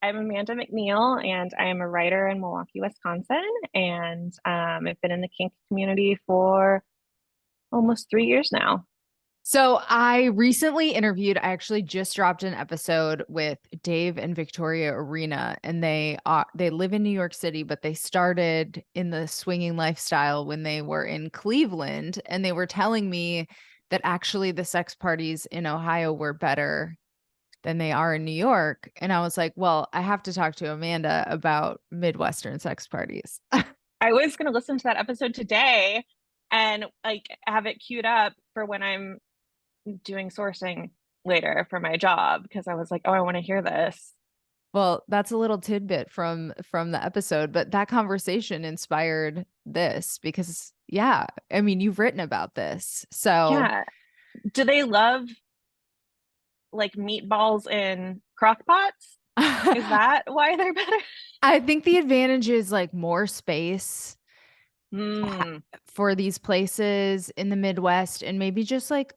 I'm Amanda McNeil, and I am a writer in Milwaukee, Wisconsin. And I've been in the kink community for almost 3 years now. So I recently interviewed, I actually just dropped an episode with Dave and Victoria Arena, and they live in New York City, but they started in the swinging lifestyle when they were in Cleveland, and they were telling me that actually the sex parties in Ohio were better than they are in New York. And I was like, well, I have to talk to Amanda about Midwestern sex parties. I was going to listen to that episode today and like have it queued up for when I'm doing sourcing later for my job because I was like, oh, I want to hear this. Well, that's a little tidbit from the episode, but that conversation inspired this because yeah, I mean, you've written about this. So, Yeah. Do they love like meatballs in crock pots? Is I that why they're better? think the advantage is like more space Hmm. for these places in the Midwest and maybe just like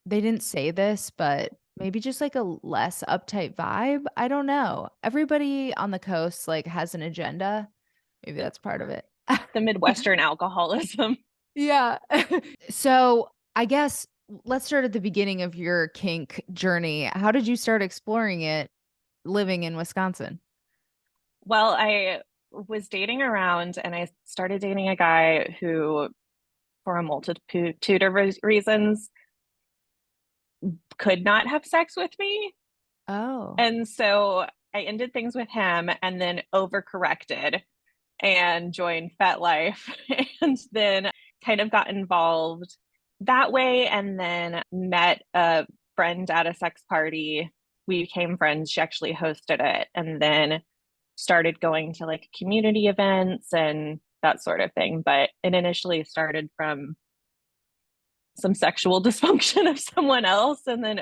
they didn't say this, but maybe just like a less uptight vibe. I don't know. Everybody on the coast like has an agenda. Maybe that's part of it. The Midwestern alcoholism. Yeah. So, I guess let's start at the beginning of your kink journey. How did you start exploring it living in Wisconsin? Well, I was dating around and I started dating a guy who, for a multitude of reasons, could not have sex with me. Oh. And so I ended things with him and then overcorrected and joined FetLife and then kind of got involved that way and then met a friend at a sex party. We became friends. She actually hosted it and then started going to like community events and that sort of thing. But it initially started from some sexual dysfunction of someone else and then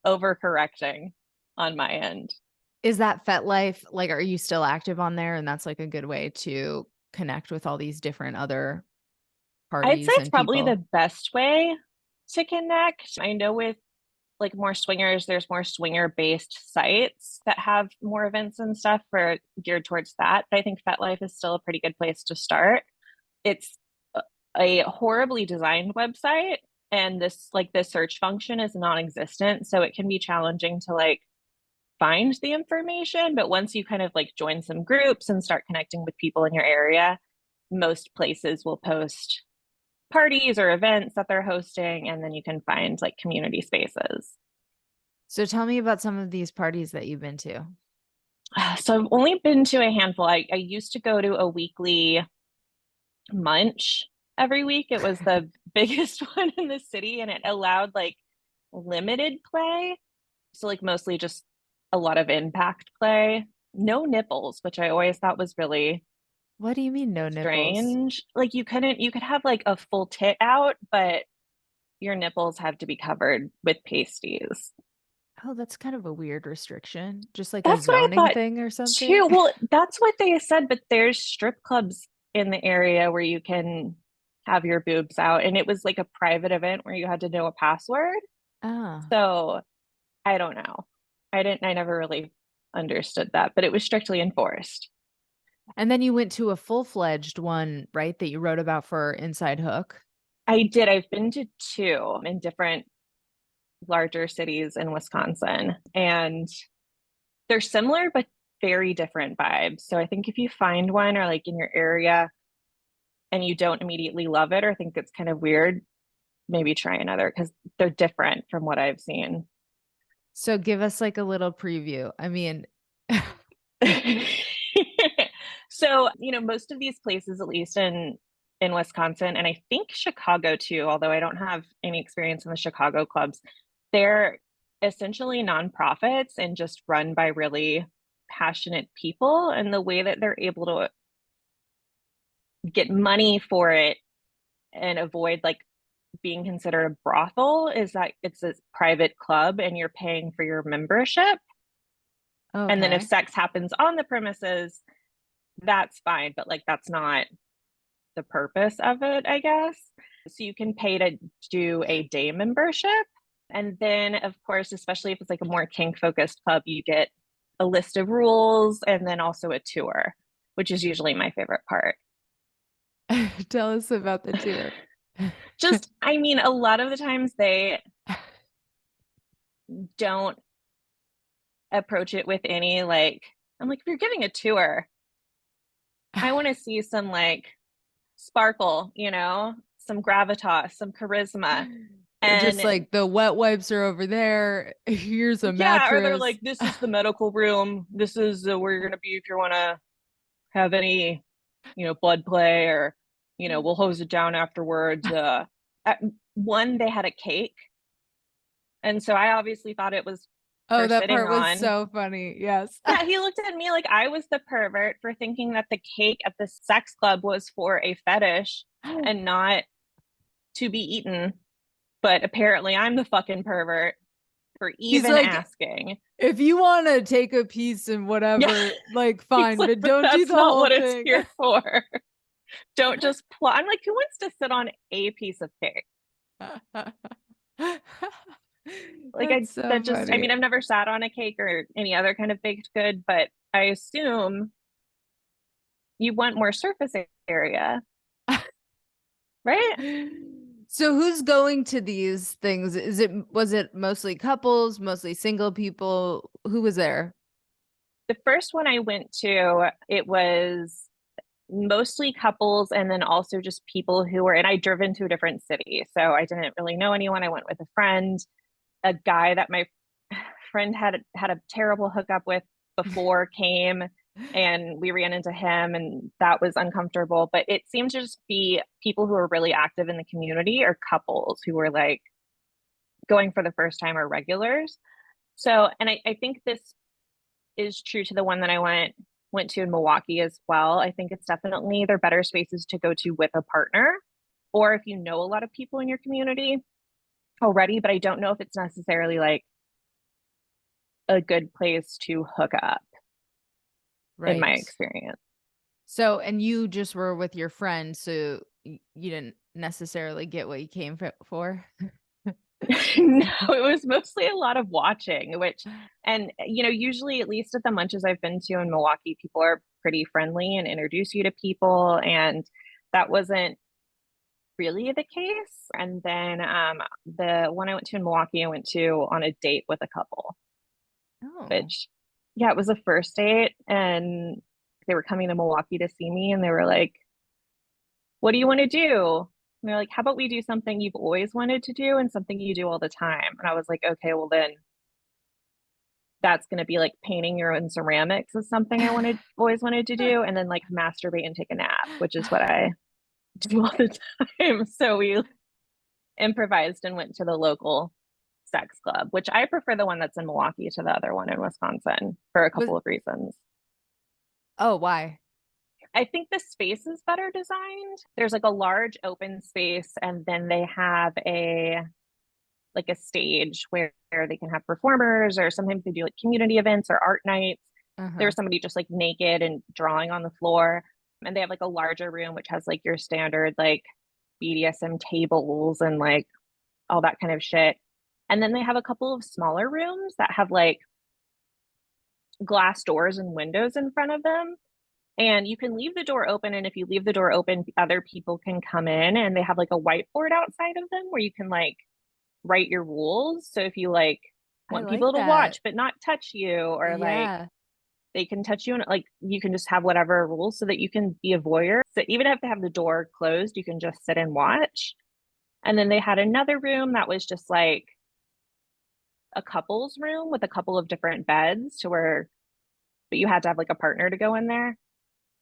overcorrecting on my end. Is that FetLife like are you still active on there and that's like a good way to connect with all these different other I'd say parties it's and probably people? the best way to connect. I know with like more swingers, there's more swinger based sites that have more events and stuff for geared towards that. But I think FetLife is still a pretty good place to start. It's a horribly designed website and this search function is non-existent. So it can be challenging to like find the information. But once you kind of like join some groups and start connecting with people in your area, most places will post parties or events that they're hosting, and then you can find like community spaces. So tell me about some of these parties that you've been to. So I've only been to a handful. I used to go to a weekly munch every week. It was the biggest one in the city, and it allowed like limited play. So like mostly just a lot of impact play. No nipples, which I always thought was really What do you mean no nipples? strange. Like you could have like a full tit out, but your nipples have to be covered with pasties. Oh, that's kind of a weird restriction. Just like a That's what I zoning thought thing or something. too. Well, that's what they said, but there's strip clubs in the area where you can have your boobs out. And it was like a private event where you had to know a password. Ah. So I don't know. I never really understood that, but it was strictly enforced. And then you went to a full-fledged one, right, that you wrote about for Inside Hook? I did. I've been to two in different larger cities in Wisconsin, and they're similar but very different vibes. So I think if you find one or like in your area and you don't immediately love it or think it's kind of weird, maybe try another because they're different from what I've seen. So give us like a little preview. I mean, So, most of these places, at least in Wisconsin, and I think Chicago too, although I don't have any experience in the Chicago clubs, they're essentially nonprofits and just run by really passionate people. And the way that they're able to get money for it and avoid like being considered a brothel is that it's a private club and you're paying for your membership. And then if okay. sex happens on the premises, that's fine, but like that's not the purpose of it, I guess. So you can pay to do a day membership. And then, of course, especially if it's like a more kink focused club, you get a list of rules and then also a tour, which is usually my favorite part. Tell us about the tour. Just, I mean, a lot of the times they don't approach it with any like, I'm like, if you're giving a tour, I want to see some like sparkle, you know, some gravitas, some charisma. They're just And like, the wet wipes are over there. Here's a yeah, or they're mattress. like, this is the medical room. This is where you're going to be if you want to have any, you know, blood play, or, you know, we'll hose it down afterwards. At one, they had a cake. And so I obviously thought it was Oh, for that sitting part was on. so funny. Yes. Yeah, he looked at me like I was the pervert for thinking that the cake at the sex club was for a fetish and not to be eaten. But apparently I'm the fucking pervert for He's even like, asking. if you want to take a piece and Yeah. whatever, like, He's fine, like, but but don't do that's the not whole what it's thing. here for. Don't just plot. I'm like, who wants to sit on a piece of cake? Like That's so that just, I funny. mean, I've never sat on a cake or any other kind of baked good, but I assume you want more surface area, right? So who's going to these things? Was it mostly couples, mostly single people? Who was there? The first one I went to, it was mostly couples and then also just people who were, and I drove into a different city. So I didn't really know anyone. I went with a friend, a guy that my friend had a terrible hookup with before came, and we ran into him and that was uncomfortable. But it seemed to just be people who were really active in the community or couples who were like going for the first time or regulars. So, and I think this is true to the one that I went to in Milwaukee as well. I think it's definitely they're better spaces to go to with a partner, or if you know a lot of people in your community already, but I don't know if it's necessarily like a good place to hook up in my Right. experience. So, and you just were with your friend, so you didn't necessarily get what you came for. No, it was mostly a lot of watching, which, and you know, usually at least at the munches I've been to in Milwaukee, people are pretty friendly and introduce you to people, and that wasn't really the case. And then the one I went to in Milwaukee, I went to on a date with a couple, Oh, which, yeah, it was a first date, and they were coming to Milwaukee to see me, and they were like, what do you want to do? And they're like, how about we do something you've always wanted to do and something you do all the time? And I was like, okay, well then that's going to be like painting your own ceramics is something I always wanted to do, and then like masturbate and take a nap, which is what I do all the time. So we improvised and went to the local sex club, which I prefer the one that's in Milwaukee to the other one in Wisconsin for a was couple of reasons. oh, why? I think the space is better designed. There's like a large open space, and then they have a like a stage where they can have performers, or sometimes they do like community events or art nights. Uh-huh. There's somebody just like naked and drawing on the floor. And they have like a larger room which has like your standard like BDSM tables and like all that kind of shit. And then they have a couple of smaller rooms that have like glass doors and windows in front of them, and you can leave the door open, and if you leave the door open other people can come in, and they have like a whiteboard outside of them where you can like write your rules. So if you like I want like people to that. watch but not touch you, or like Yeah. they can touch you, and like you can just have whatever rules so that you can be a voyeur. So even if they have the door closed, you can just sit and watch. And then they had another room that was just like a couple's room with a couple of different beds to where, but you had to have like a partner to go in there.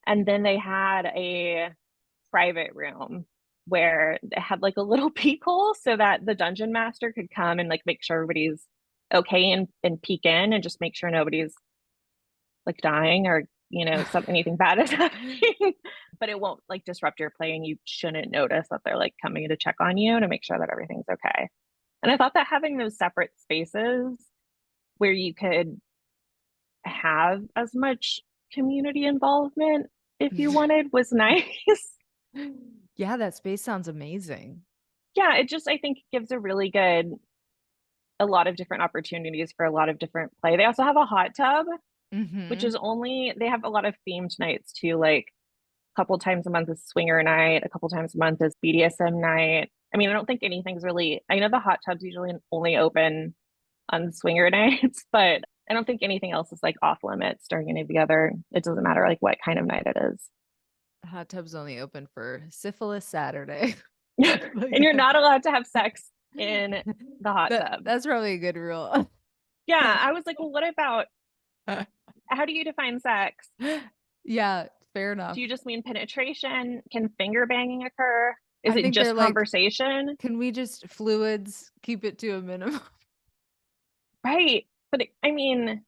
And then they had a private room where they had like a little peephole so that the dungeon master could come and like make sure everybody's okay, and peek in and just make sure nobody's like dying, or you know, anything bad is happening. But it won't like disrupt your play, and you shouldn't notice that they're like coming to check on you to make sure that everything's okay. And I thought that having those separate spaces where you could have as much community involvement if you wanted was nice. Yeah, that space sounds amazing. Yeah, it just, I think, gives a really good, a lot of different opportunities for a lot of different play. They also have a hot tub, which Mm-hmm. is only, they have a lot of themed nights too, like a couple times a month is swinger night, a couple times a month is BDSM night. I mean, I don't think anything's really, I know the hot tubs usually only open on swinger nights, but I don't think anything else is like off limits during any of the other. It doesn't matter like what kind of night it is. Hot tub's only open for Syphilis Saturday. And Like you're not allowed to have sex in the hot tub. that's probably a good rule. Yeah, I was like, well, what about, how do you define sex? Yeah, fair Do enough. you just mean penetration? Can finger banging occur? Is I it think they're just like, conversation? can we just fluids keep it to a minimum? Right. But I mean,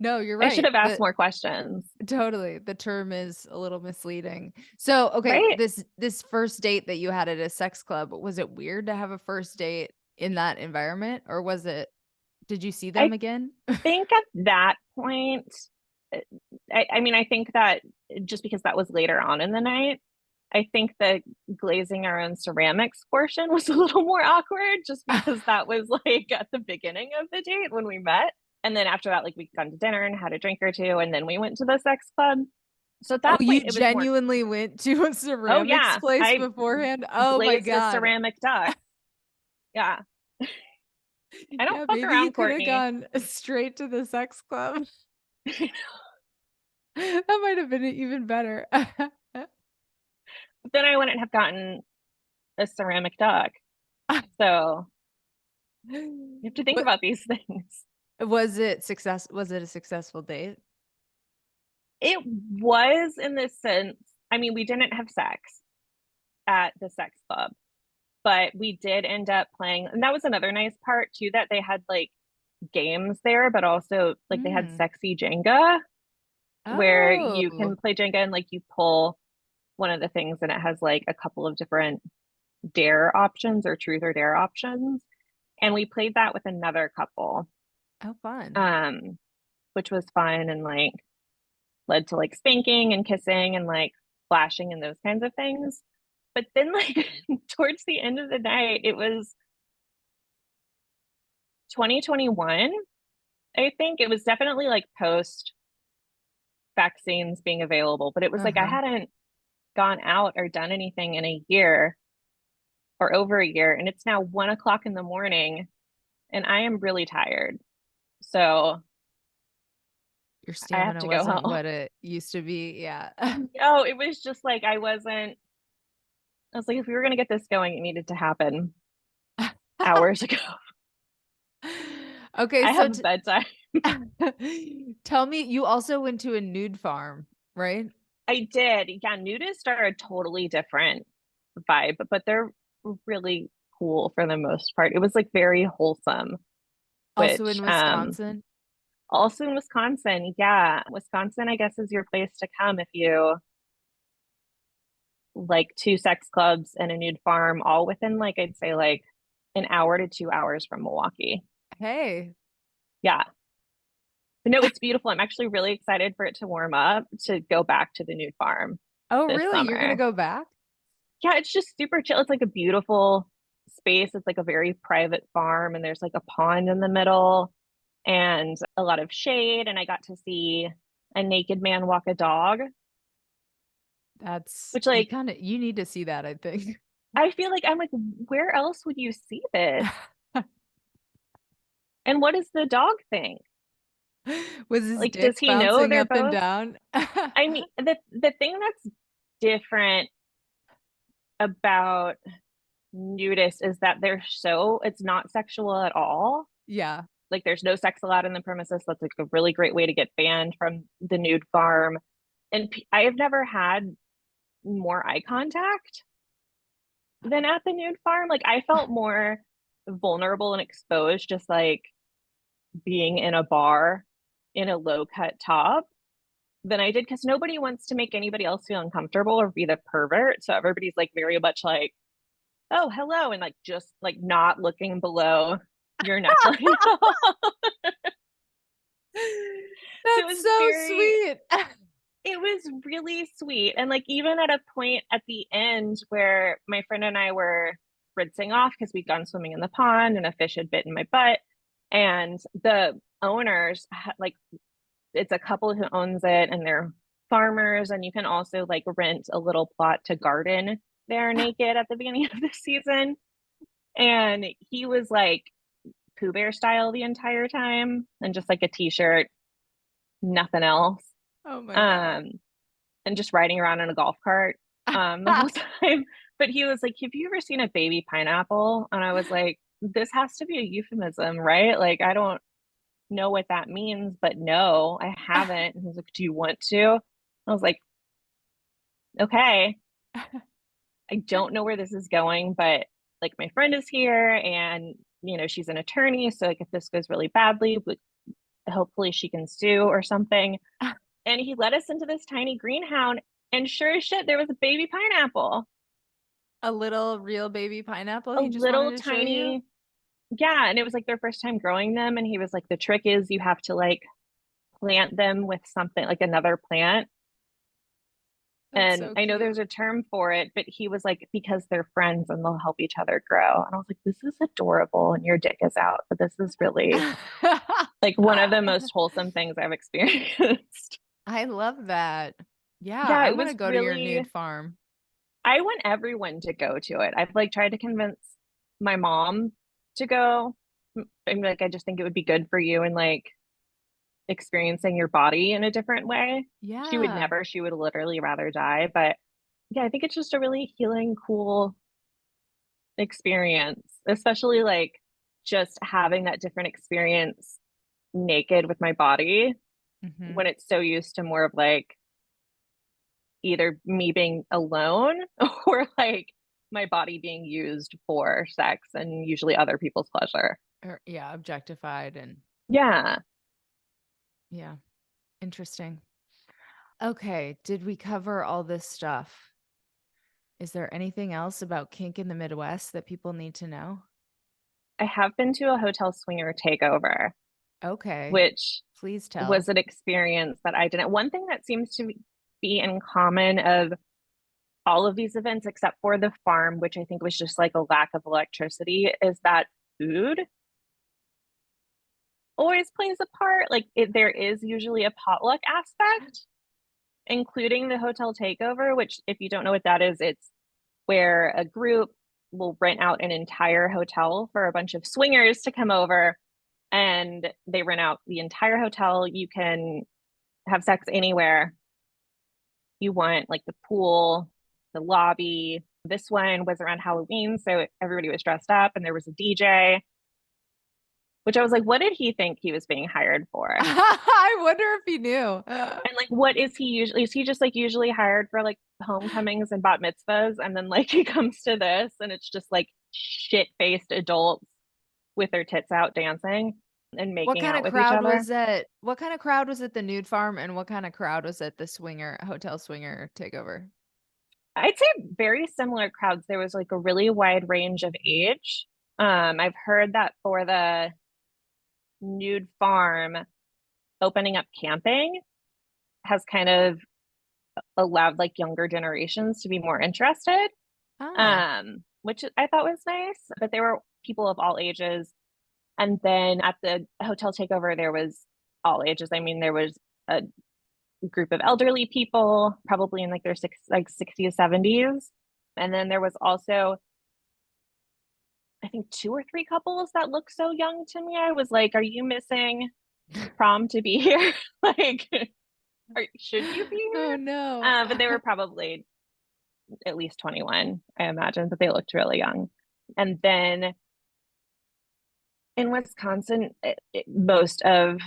No, you're I should right. have asked more questions. Totally. The term is a little misleading. So, okay, Right. this first date that you had at a sex club, was it weird to have a first date in that environment, or was it, did you see them I again? think at that point, uh, I mean, I think that just because that was later on in the night, I think the glazing our own ceramics portion was a little more awkward just because that was like at the beginning of the date when we met. And then after that, like we'd gone to dinner and had a drink or two, and then we went to the sex club. So at Oh, that you point, it was more, genuinely went to a oh, ceramics yeah, place I beforehand? Oh my glazed a God. ceramic duck. Yeah. I don't Yeah, fuck maybe you around, could have Courtney. gone straight to the sex club. That might have been even better. Then I wouldn't have gotten a ceramic duck. So you have to think But about these things. was it a successful date? It was in the sense, I mean, we didn't have sex at the sex club, but we did end up playing. And that was another nice part too, that they had like games there, but also like they had Mm. sexy Jenga where you Oh, can play Jenga and like you pull one of the things and it has like a couple of different dare options or truth or dare options. And we played that with another couple, oh, fun. um, which was fun and like led to like spanking and kissing and like flashing and those kinds of things. But then like towards the end of the night, it was 2021. I think it was definitely like post vaccines being available, but it was like I Uh-huh. hadn't gone out or done anything in a year or over a year. And it's now 1 o'clock in the morning and I am really tired. So Your I have stamina to go wasn't home. what it used to be. Yeah. No, it was just like I was like, if we were going to get this going, it needed to happen hours ago. Okay, I so have a bedtime. tell me, you also went to a nude farm, right? I did. Yeah, nudists are a totally different vibe, but they're really cool for the most part. It was like very wholesome, Also which in Wisconsin? also in Wisconsin. Yeah, Wisconsin, I guess, is your place to come if you like two sex clubs and a nude farm, all within like I'd say like an hour to 2 hours from Milwaukee. Hey. Yeah. But no, it's beautiful. I'm actually really excited for it to warm up to go back to the nude farm Oh, this really? You're gonna summer. go back? Yeah, it's just super chill. It's like a beautiful space. It's like a very private farm, and there's like a pond in the middle and a lot of shade. And I got to see a naked man walk a dog, That's which, you like, kinda you need to see that, I think. I feel like I'm like, where else would you see this? And what does the dog think? Was his Like, does dick he know bouncing they're up and both? down? I mean, the thing that's different about nudists is that it's not sexual at all. Yeah. Like there's no sex allowed in the premises. That's like a really great way to get banned from the nude farm. And I have never had more eye contact than at the nude farm. Like I felt more vulnerable and exposed just like being in a bar in a low cut top than I did because nobody wants to make anybody else feel uncomfortable or be the pervert. So everybody's like very much like, oh, hello, and like just like not looking below your neckline. So it That's was so very, sweet. it was really sweet. And like even at a point at the end where my friend and I were rinsing off because we'd gone swimming in the pond and a fish had bitten my butt. And the owners like it's a couple who owns it and they're farmers, and you can also like rent a little plot to garden there naked at the beginning of the season. And he was like Pooh Bear style the entire time and just like a t-shirt, nothing else. Oh my God. Um, and just riding around in a golf cart the whole time. But he was like, "Have you ever seen a baby pineapple?" And I was like, "This has to be a euphemism, right? Like, I don't know what that means, but no, I haven't." And he's like, "Do you want to?" I was like, "Okay." I don't know where this is going, but like my friend is here and she's an attorney, so like if this goes really badly, hopefully she can sue or something. And he led us into this tiny greenhouse, and sure as shit, there was a baby pineapple. A little real baby pineapple A he just wanted little to show you? tiny, yeah, and it was like their first time growing them, and he was like, the trick is you have to like plant them with something like another plant. That's And so I know cute. there's a term for it, but he was like, because they're friends and they'll help each other grow. And I was like, this is adorable. And your dick is out, but this is really like one of the most wholesome things I've experienced. I love that. Yeah, Yeah, I it want to was go to your really, nude farm. I want everyone to go to it. I've like tried to convince my mom to go. I'm like, I just think it would be good for you and like experiencing your body in a different way. She would Yeah. never, she would literally rather die. But yeah, I think it's just a really healing, cool experience, especially like just having that different experience naked with my body Hmm. when it's so used to more of like either me being alone or like my body being used for sex and usually other people's pleasure. Or, yeah, objectified and Yeah, yeah, interesting. Okay, did we cover all this stuff? Is there anything else about kink in the Midwest that people need to know? I have been to a hotel swinger takeover, Okay, which please was tell. an experience that I didn't. One thing that seems to be in common of all of these events, except for the farm, which I think was just like a lack of electricity, is that food always plays a part. Like there is usually a potluck aspect, including the hotel takeover, which if you don't know what that is, it's where a group will rent out an entire hotel for a bunch of swingers to come over, and they rent out the entire hotel. You can have sex anywhere you want, like the pool, the lobby. This one was around Halloween, so everybody was dressed up and there was a DJ, which I was like, what did he think he was being hired for? And I wonder if he knew. like, what is he usually? Is he just like usually hired for like homecomings and bat mitzvahs? And then like he comes to this and it's just like shit faced adults with their tits out dancing and What making kind out of with each crowd other. was at what kind of crowd was at the nude farm and what kind of crowd was at the swinger hotel swinger takeover? I'd say very similar crowds. There was like a really wide range of age. I've heard that for the nude farm, opening up camping has kind of allowed like younger generations to be more interested, Oh. which I thought was nice. But there were people of all ages. And then at the hotel takeover, there was all ages. I mean, there was a group of elderly people, probably in like their 60s, 70s. And then there was also, I think, two or three couples that looked so young to me. I was like, are you missing prom to be here? Like, should you be Oh here? no. But they were probably at least 21, I imagine, but they looked really young. And then in Wisconsin, most of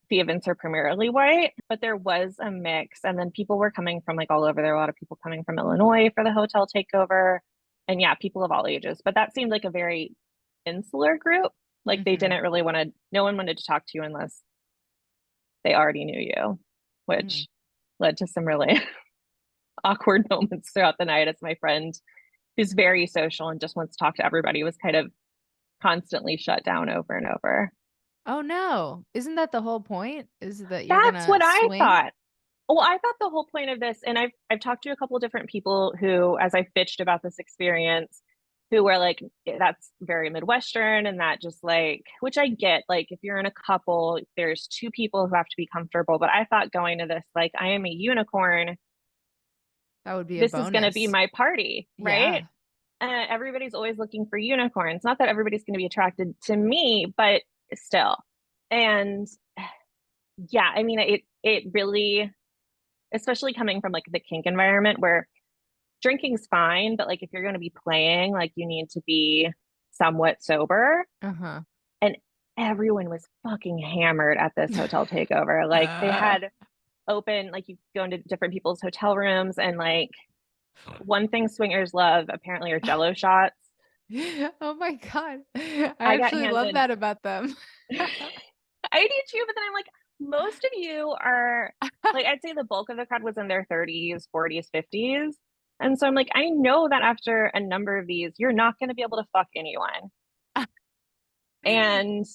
the events are primarily white, but there was a mix. And then people were coming from like all over. There were a lot of people coming from Illinois for the hotel takeover. And yeah, people of all ages. But that seemed like a very insular group. Like they Hmm. didn't really want to, no one wanted to talk to you unless they already knew you, Mm. which led to some really awkward moments throughout the night as my friend, who's very social and just wants to talk to everybody, was kind of constantly shut down over and over. Oh no. Isn't that the whole point? Is that you're That's gonna what I swing? thought. Well, I thought the whole point of this, and I've talked to a couple of different people who, as I've bitched about this experience, who were like, that's very Midwestern, and that just like, which I get, like if you're in a couple, there's two people who have to be comfortable. But I thought going to this, like, I am a unicorn. That would be a This is going to be bonus. my party, right? Yeah. Everybody's always looking for unicorns. Not that everybody's going to be attracted to me, but still. And yeah, I mean, it really, especially coming from like the kink environment where drinking's fine, but like if you're going to be playing, like you need to be somewhat sober. Uh-huh. And everyone was fucking hammered at this hotel takeover. Like they had open, like you go into different people's hotel rooms, and like one thing swingers love apparently are jello shots. Oh my God. I I got actually love handed that about them. I do too, but then I'm like, most of you are like, I'd say the bulk of the crowd was in their 30s, 40s, 50s. And so I'm like, I know that after a number of these, you're not going to be able to fuck anyone. And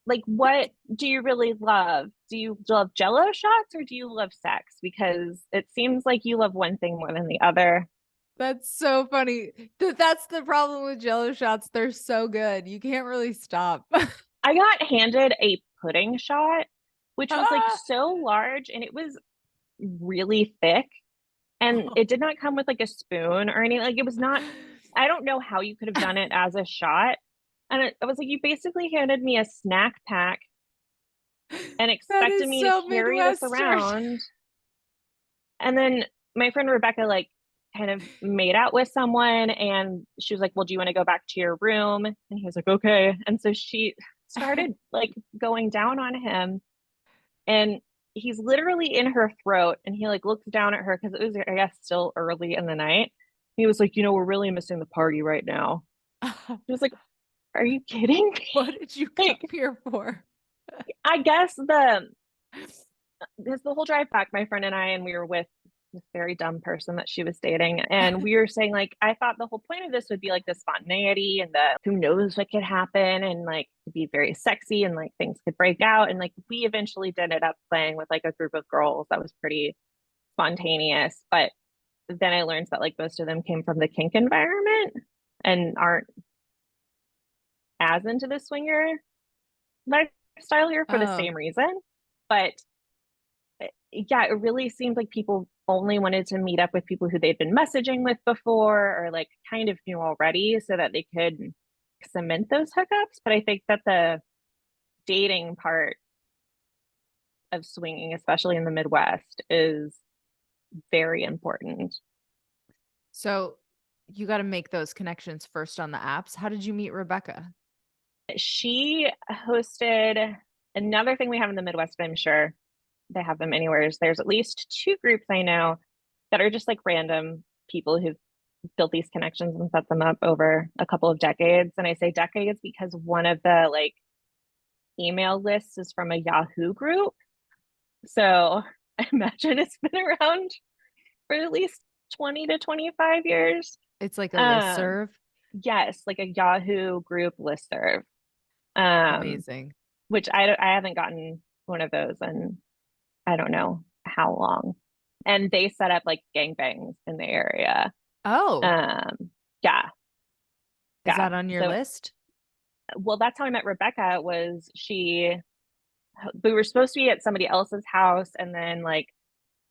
like, what do you really love? Do you love jello shots or do you love sex? Because it seems like you love one thing more than the other. That's so funny. That's the problem with jello shots. They're so good. You can't really stop. I got handed a pudding shot, which was like so large and it was really thick. And it did not come with like a spoon or anything. Like it was not, I don't know how you could have done it as a shot. And it was like, you basically handed me a snack pack and That expected is me to so carry this Midwestern. around. And then my friend Rebecca, like, kind of made out with someone and she was like, well, do you want to go back to your room? And he was like, okay. And so she started like going down on him and he's literally in her throat and he like looks down at her because it was, I guess, still early in the night. He was like, we're really missing the party right now. She was like, are you kidding me? What did you come Like, here for? I guess because the whole drive back, my friend and I, and we were with this very dumb person that she was dating. And we were saying, like, I thought the whole point of this would be like the spontaneity and the who knows what could happen and like to be very sexy and like things could break out. And like we eventually did end up playing with like a group of girls that was pretty spontaneous. But then I learned that like most of them came from the kink environment and aren't as into the swinger lifestyle here for the Oh, same reason. But yeah, it really seemed like people only wanted to meet up with people who they'd been messaging with before or like kind of knew already so that they could cement those hookups. But I think that the dating part of swinging, especially in the Midwest, is very important. so you got to make those connections first on the apps. How did you meet Rebecca? She hosted another thing we have in the Midwest, I'm sure they have them anywhere. Is there's at least two groups I know that are just like random people who've built these connections and set them up over a couple of decades. And I say decades because one of the like email lists is from a Yahoo group. So I imagine it's been around for at least 20 to 25 years. It's like a Um, listserv. yes, like a Yahoo group listserv. Um, Amazing. which I haven't gotten one of those in I don't know how long. And they set up like gangbangs in the area. Oh, Um, yeah, is yeah. that on your So, list? well, that's how I met Rebecca. Was we were supposed to be at somebody else's house, and then like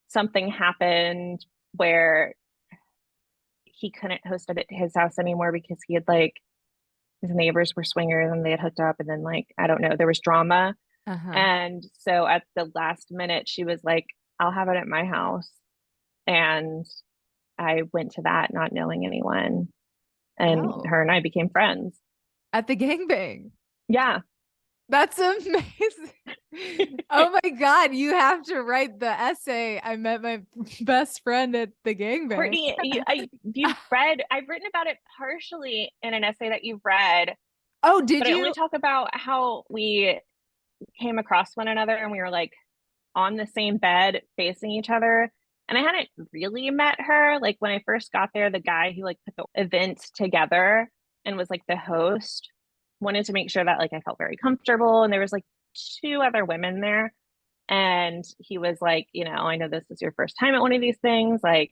something happened where he couldn't host it at his house anymore because he had like his neighbors were swingers and they had hooked up, and then like I don't know, there was drama. Uh-huh. And so at the last minute, she was like, I'll have it at my house. And I went to that not knowing anyone. And Oh, her and I became friends. at the gangbang. Yeah. That's amazing. Oh my God, you have to write the essay. I met my best friend at the gangbang. Courtney, I've written about it partially in an essay that you've read, Oh, did but I only you? talk about how we came across one another and we were like on the same bed facing each other. And I hadn't really met her. Like when I first got there, the guy who like put the event together and was like the host wanted to make sure that like I felt very comfortable. And there was like two other women there. And he was like, I know this is your first time at one of these things. Like,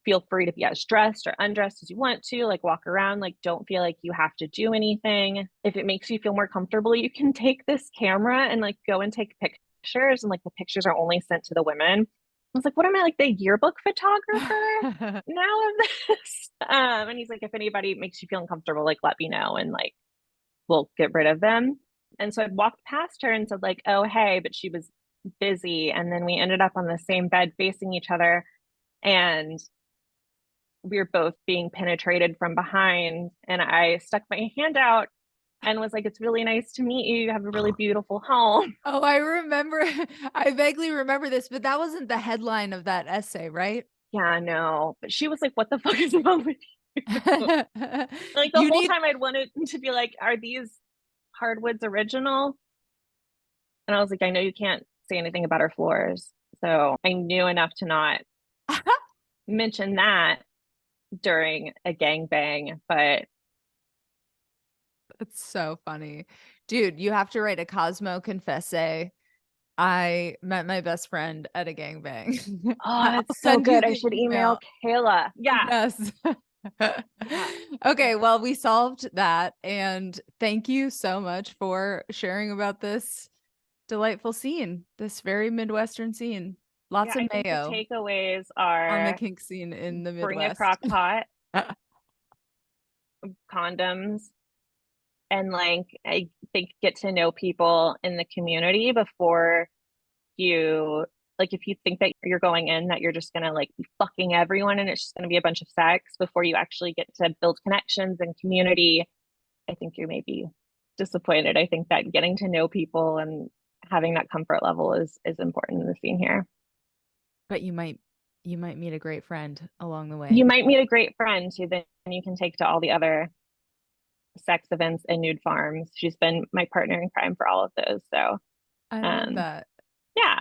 feel free to be as dressed or undressed as you want to, like walk around, like don't feel like you have to do anything. If it makes you feel more comfortable, you can take this camera and like go and take pictures, and like the pictures are only sent to the women. I was like, what am I, like the yearbook photographer now of this? And he's like, if anybody makes you feel uncomfortable, like let me know and like we'll get rid of them. And so I walked past her and said like, oh, hey, but she was busy. And then we ended up on the same bed facing each other. And we were both being penetrated from behind. And I stuck my hand out and was like, it's really nice to meet you. You have a really beautiful home. Oh, I remember. I vaguely remember this, but that wasn't the headline of that essay, right? Yeah, no. But she was like, what the fuck is wrong with you? Like the You whole need time I'd wanted to be like, are these hardwoods original? And I was like, I know you can't say anything about our floors. So I knew enough to not mention that during a gangbang, but It's so funny. Dude, you have to write a Cosmo Confesse. I met my best friend at a gangbang. oh, I'll that's so send you good. I the should email email. Kayla. Yeah. Yes. Yeah. Okay, well, we solved that. And thank you so much for sharing about this delightful scene, this very Midwestern scene. Yeah. Lots of I think the mayo takeaways on the are kink scene in the bring a Midwest. crock pot, condoms, and like, I think get to know people in the community before you, like, if you think that you're going in, that you're just gonna like be fucking everyone and it's just gonna be a bunch of sex before you actually get to build connections and community, I think you may be disappointed. I think that getting to know people and having that comfort level is important in the scene here. But you might meet a great friend along the You way. might meet a great friend who then you can take to all the other sex events and nude farms. She's been my partner in crime for all of those. So I love um that. yeah.